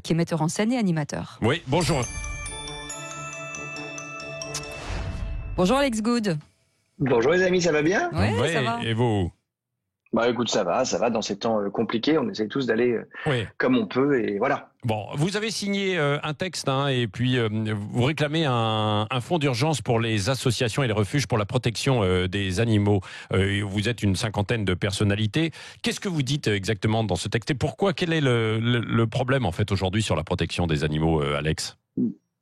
qui est metteur en scène et animateur. Oui, bonjour. Bonjour Alex Good. Bonjour les amis, ça va bien? Ouais, ça va. Et vous? Bah écoute, ça va dans ces temps compliqués, on essaie tous d'aller Oui. comme on peut et voilà. Bon, vous avez signé un texte et puis vous réclamez un fonds d'urgence pour les associations et les refuges pour la protection des animaux. Vous êtes une cinquantaine de personnalités. Qu'est-ce que vous dites exactement dans ce texte et pourquoi? Quel est le problème en fait aujourd'hui sur la protection des animaux, Alex?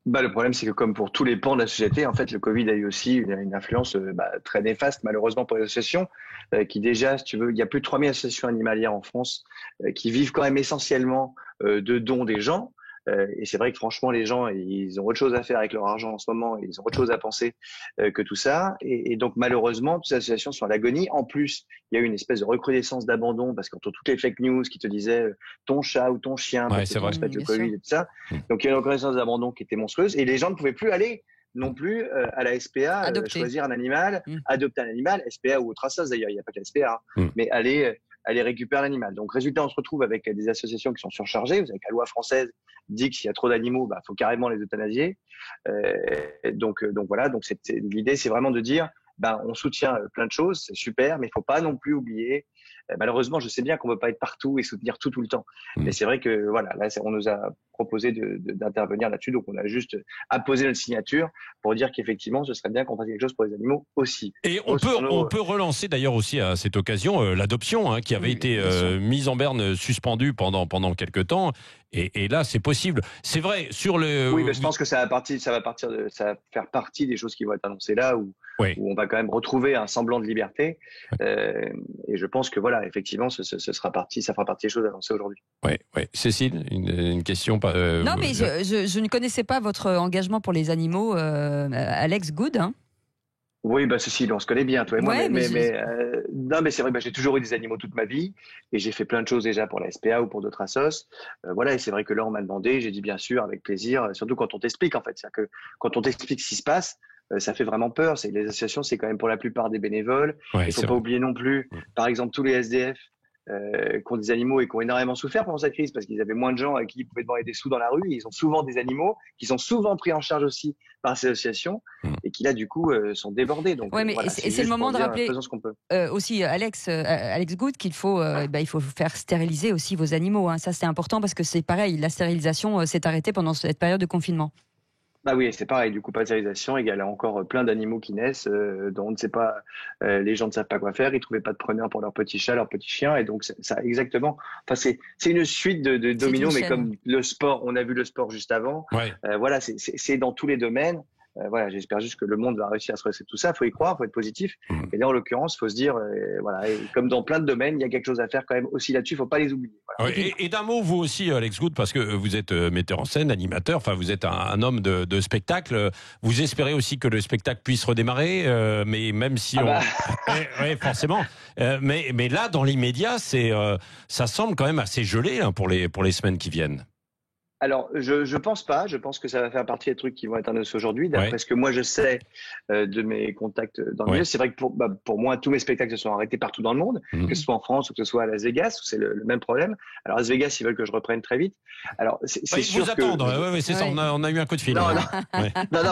Bah, le problème, c'est que comme pour tous les pans de la société, en fait, le Covid a eu aussi une influence très néfaste, malheureusement, pour les associations, qui déjà, si tu veux, il y a plus de 3000 associations animalières en France qui vivent quand même essentiellement de dons des gens. Et c'est vrai que franchement, les gens, ils ont autre chose à faire avec leur argent en ce moment, et ils ont autre chose à penser que tout ça. Et donc, malheureusement, toutes ces associations sont à l'agonie. En plus, il y a eu une espèce de recrudescence d'abandon parce qu'entre toutes les fake news qui te disaient ton chat ou ton chien, Ouais, parce c'est que vrai. transmettre le Bien sûr. Covid et tout ça. Donc, il y a une recrudescence d'abandon qui était monstrueuse et les gens ne pouvaient plus aller non plus à la SPA, Adopter. choisir un animal, adopter un animal, SPA ou autre assoce d'ailleurs, il n'y a pas que la SPA, mais aller récupérer l'animal. Donc, résultat, on se retrouve avec des associations qui sont surchargées. Vous savez que la loi française dit que s'il y a trop d'animaux, faut carrément les euthanasier. Donc voilà. Donc l'idée, c'est vraiment de dire, on soutient plein de choses, c'est super, mais il faut pas non plus oublier. Malheureusement, je sais bien qu'on ne peut pas être partout et soutenir tout le temps. Mais c'est vrai que voilà, là, on nous a proposé d'intervenir là-dessus, donc on a juste apposé notre signature pour dire qu'effectivement, ce serait bien qu'on fasse quelque chose pour les animaux aussi. Et on peut relancer d'ailleurs aussi à cette occasion l'adoption qui avait été mise en berne, suspendue pendant quelques temps. Et là, c'est possible. C'est vrai sur le. Oui, mais je pense que ça va faire partie des choses qui vont être annoncées là, où on va quand même retrouver un semblant de liberté. Et je pense que voilà, effectivement, ça fera partie des choses annoncées aujourd'hui. Oui. Cécile, une question. Non, mais je ne connaissais pas votre engagement pour les animaux, Alex Good. Oui, Cécile, on se connaît bien, toi et moi. Ouais, mais c'est vrai, j'ai toujours eu des animaux toute ma vie et j'ai fait plein de choses déjà pour la SPA ou pour d'autres assos. Voilà, et c'est vrai que là, on m'a demandé, j'ai dit bien sûr, avec plaisir, surtout quand on t'explique, en fait. C'est-à-dire que quand on t'explique ce qui se passe, ça fait vraiment peur. Les associations, c'est quand même pour la plupart des bénévoles. Il faut pas oublier non plus, par exemple, tous les SDF qui ont des animaux et qui ont énormément souffert pendant cette crise parce qu'ils avaient moins de gens à qui ils pouvaient demander des sous dans la rue. Ils ont souvent des animaux qui sont souvent pris en charge aussi par ces associations et qui là du coup sont débordés. Donc mais voilà, c'est le moment de rappeler faisons ce qu'on peut. Aussi Alex Good qu'il faut il faut faire stériliser aussi vos animaux. Ça c'est important parce que c'est pareil, la stérilisation s'est arrêtée pendant cette période de confinement. Oui, c'est pareil. Du coup, pasteurisation égale encore plein d'animaux qui naissent, dont on ne sait pas, les gens ne savent pas quoi faire. Ils trouvaient pas de preneur pour leur petit chat, leur petit chien, et donc ça exactement. Enfin, c'est une suite de dominos, mais comme le sport, on a vu le sport juste avant. Voilà, c'est dans tous les domaines. Voilà, j'espère juste que le monde va réussir à se redresser de tout ça. Faut y croire, faut être positif. Et là, en l'occurrence, faut se dire, voilà, et comme dans plein de domaines, il y a quelque chose à faire quand même aussi là-dessus. Faut pas les oublier. Voilà. Et d'un mot, vous aussi, Alex Good, parce que vous êtes metteur en scène, animateur. Enfin, vous êtes un homme de spectacle. Vous espérez aussi que le spectacle puisse redémarrer, mais même si oui, forcément. Mais là, dans l'immédiat, ça semble quand même assez gelé pour les semaines qui viennent. Alors, je pense pas. Je pense que ça va faire partie des trucs qui vont être annoncés aujourd'hui. D'après ce que moi je sais de mes contacts dans le milieu, c'est vrai que pour moi, tous mes spectacles se sont arrêtés partout dans le monde, que ce soit en France ou que ce soit à Las Vegas, où c'est le même problème. Alors, à Las Vegas, ils veulent que je reprenne très vite. Alors, c'est sûr vous attendre. C'est ça. On a eu un coup de fil. Non,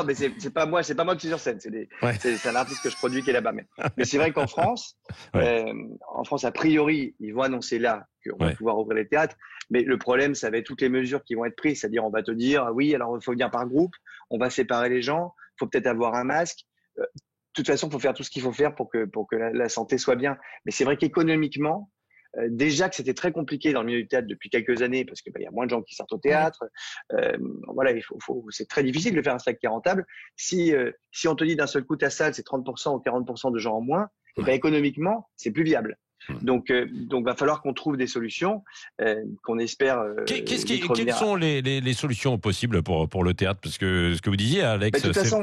mais c'est pas moi qui suis sur scène. C'est un artiste que je produis qui est là-bas. Mais c'est vrai qu'en France, a priori, ils vont annoncer là qu'on va pouvoir ouvrir les théâtres. Mais le problème, ça va être toutes les mesures qui vont être prises. C'est-à-dire, on va te dire, oui, alors il faut venir par groupe, on va séparer les gens, il faut peut-être avoir un masque. De toute façon, il faut faire tout ce qu'il faut faire pour que la santé soit bien. Mais c'est vrai qu'économiquement, déjà que c'était très compliqué dans le milieu du théâtre depuis quelques années, parce que y a moins de gens qui sortent au théâtre. Voilà, c'est très difficile de faire un spectacle qui est rentable. Si on te dit d'un seul coup ta salle, c'est 30% ou 40% de gens en moins, économiquement, c'est plus viable. Donc, va falloir qu'on trouve des solutions, qu'on espère. Quelles sont les solutions possibles pour le théâtre? Parce que ce que vous disiez, Alex, de toute façon,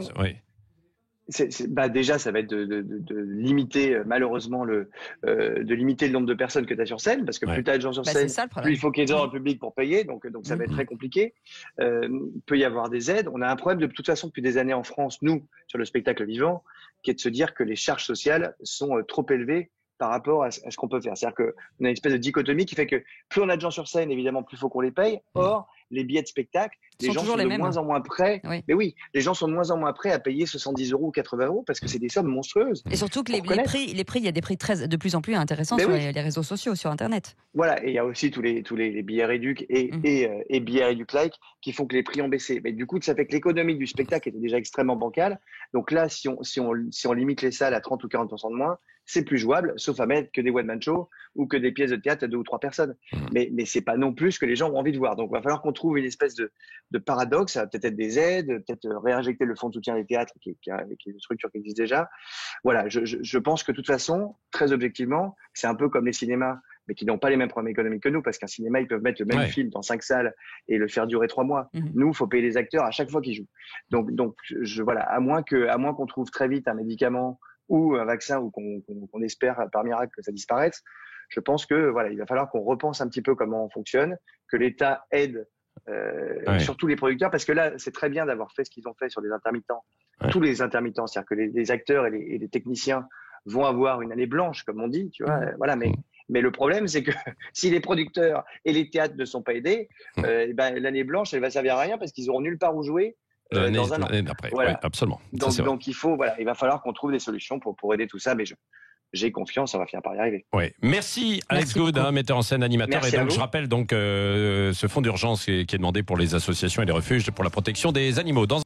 déjà, ça va être de limiter malheureusement de limiter le nombre de personnes que tu as sur scène, parce que plus tu as de gens sur scène, plus il faut qu'il y ait des gens dans le public pour payer, donc ça va être très compliqué. Peut y avoir des aides. On a un problème de toute façon depuis des années en France, nous, sur le spectacle vivant, qui est de se dire que les charges sociales sont trop élevées par rapport à ce qu'on peut faire. C'est-à-dire qu'on a une espèce de dichotomie qui fait que plus on a de gens sur scène, évidemment, plus il faut qu'on les paye. Or, les billets de spectacle, les gens sont de moins en moins prêts. Oui. Mais oui, les gens sont de moins en moins prêts à payer 70 € ou 80 € parce que c'est des sommes monstrueuses. Et surtout que les prix, il y a des prix de plus en plus intéressants sur les réseaux sociaux, sur Internet. Voilà, et il y a aussi tous les billets réduc et billets réduc-like qui font que les prix ont baissé. Mais du coup, ça fait que l'économie du spectacle était déjà extrêmement bancale. Donc là, si on limite les salles à 30 ou 40% de moins, c'est plus jouable, sauf à mettre que des one-man shows ou que des pièces de théâtre à 2 ou 3 personnes. Mais c'est pas non plus ce que les gens ont envie de voir. Donc, il va falloir qu'on trouve une espèce de paradoxe. Ça va peut-être être des aides, peut-être réinjecter le fonds de soutien des théâtres, qui est une structure qui existe déjà. Voilà, je pense que de toute façon, très objectivement, c'est un peu comme les cinémas, mais qui n'ont pas les mêmes problèmes économiques que nous, parce qu'un cinéma, ils peuvent mettre le même film dans 5 salles et le faire durer 3 mois. Nous, il faut payer les acteurs à chaque fois qu'ils jouent. Donc, voilà, à moins qu'on trouve très vite un médicament ou un vaccin, ou qu'on espère par miracle que ça disparaisse, je pense que voilà, il va falloir qu'on repense un petit peu comment on fonctionne, que l'État aide surtout les producteurs, parce que là, c'est très bien d'avoir fait ce qu'ils ont fait sur les intermittents, tous les intermittents, c'est-à-dire que les acteurs et les techniciens vont avoir une année blanche, comme on dit, tu vois, voilà, mais le problème, c'est que si les producteurs et les théâtres ne sont pas aidés, l'année blanche, elle va servir à rien parce qu'ils auront nulle part où jouer. Dans un an. D'après, voilà. Oui, absolument. Donc il va falloir qu'on trouve des solutions pour aider tout ça, mais j'ai confiance, on va finir par y arriver. Oui. Merci Alex Good, metteur en scène, animateur. Merci, et donc je rappelle ce fonds d'urgence qui est demandé pour les associations et les refuges pour la protection des animaux.